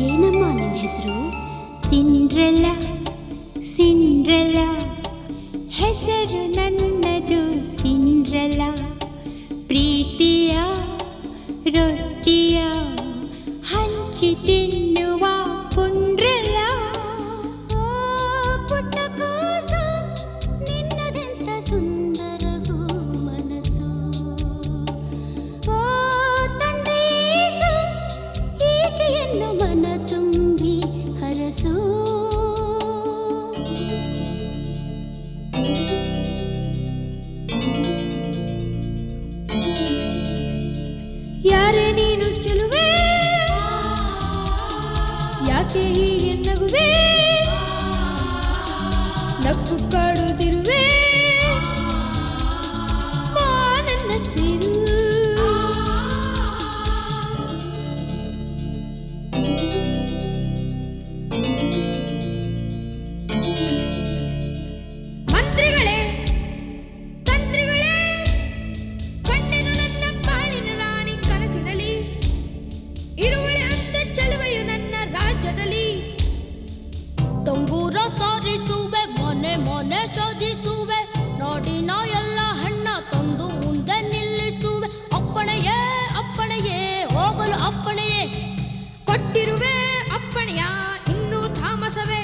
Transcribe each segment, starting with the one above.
ಏನಮ್ಮ ನಿನ್ನ ಹೆಸರು? ಸಿಂಡ್ರೆಲ್ಲಾ, ಸಿಂಡ್ರೆಲ್ಲಾ ಹೆಸರು ನನ್ನದು ಸಿಂಡ್ರೆಲ್ಲಾ. ಪ್ರೀತಿಯ ರೊಟ್ಟಿಯ ಹಂಚಿ ತಿನ್ನುವ ಪುಂಡ್ರೆಲ್ಲಾ. ಓ ಪುಟ್ಟ ಕೂಸು ನಿನ್ನದೆಂತ ಸುಂದರವೂ ಮನಸ್ಸು. ಓ ತಂದೀಸು ಈಕೆಯನ್ನು ಮನ ತುಂಬಿ ಹರಸು. ಯಾರೇ ನೀನು ಚೆಲುವೆ, ಯಾಕೆ ಹೀಗೆ ನಗುವೆ, ನಕ್ಕು ಕಾಡುತ್ತಿರುವೆ ನನ್ನ ಸೇರು. ಮಂತ್ರಿಗಳೇ ತಂತ್ರಿಗಳೇ, ಕಂಡೆನು ನನ್ನ ಬಾಳಿನ ರಾಣಿ ಕನಸಿನಲ್ಲಿ. ಇರುವಳೆ ಅಂದ ಚೆಲುವೆಯು ನನ್ನ ರಾಜ್ಯದಲ್ಲಿ. ತಂಬೂರ ಸಾರಿಸುವೆ, ಮನೆ ಮನೆ ಶೋಧಿಸುವೆ, ನಾಡಿನ ಎಲ್ಲ ಹಣ್ಣ ತಂದು ಮುಂದೆ ನಿಲ್ಲಿಸುವೆ. ಅಪ್ಪಣೆಯೇ ಅಪ್ಪಣೆಯೇ ಹೋಗಲು ಅಪ್ಪಣೆಯೇ, ಕೊಟ್ಟಿರುವೆ ಅಪ್ಪಣೆಯ ಇನ್ನೂ ತಾಮಸವೇ.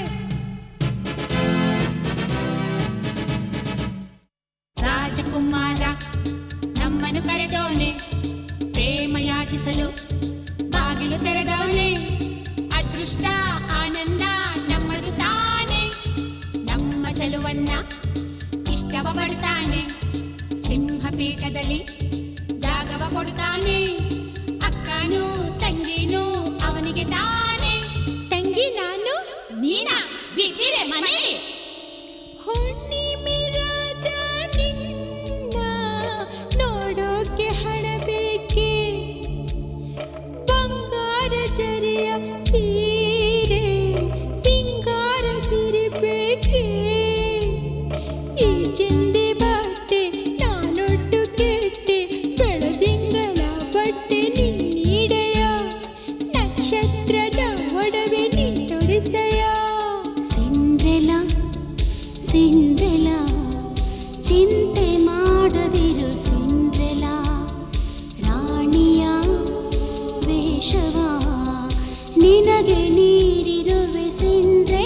ರಾಜಕುಮಾರ ನಮ್ಮನ್ನು ಕರೆದವನೆ, ಪ್ರೇಮ ಯಾಚಿಸಲು ಬಾಗಿಲು ತೆರೆದವನೆ. ಅದೃಷ್ಟ ಆನಂದ ನಮ್ಮದು ತಾನೆ, ನಮ್ಮ ಚೆಲುವನ್ನ ಇಷ್ಟವ ಪಡ್ತಾನೆ. ಸಿಂಹಪೀಠದಲ್ಲಿ ಜಾಗವ ಕೊಡ್ತಾನೆ. ಅಕ್ಕನೂ ತಂಗಿನೂ ಅವನಿಗೆ ತಾನೆ. ತಂಗಿ ನಾನು, ನೀನಾ ಬಿದ್ದಿರೆ ಮನೆಯಲ್ಲಿ. ಹುಣ್ಣಿಮೆ ರಾಜ ನಿನ್ನ ನೋಡೋಕೆ ಹಣ ಬೇಕೆ, ಬಂಗಾರ ಜರಿಯ ಸೀರೆ ಸಿಂಗಾರ ಸಿರಿ ಬೇಕೆ. ಈ ಚಿಂದಿ ಬಟ್ಟೆ ನಾನೊಟ್ಟು ಕೆಟ್ಟೆ, ಬೆಳದಿಂಗಳ ಬಟ್ಟೆ ನೀಡೆಯ, ನಕ್ಷತ್ರದ ಒಡವೆ ನೀ ತೊಡಿಸೆಯ. ಸಿಂಡ್ರೆಲಾ ಸಿಂಡ್ರೆಲಾ ಚಿಂತೆ ಮಾಡದಿರು ಸಿಂಡ್ರೆಲಾ, ರಾಣಿಯ ವೇಷವ ನಿನಗೆ ನೀಡಿರುವೆ ಸಿಂಡ್ರೆಲಾ.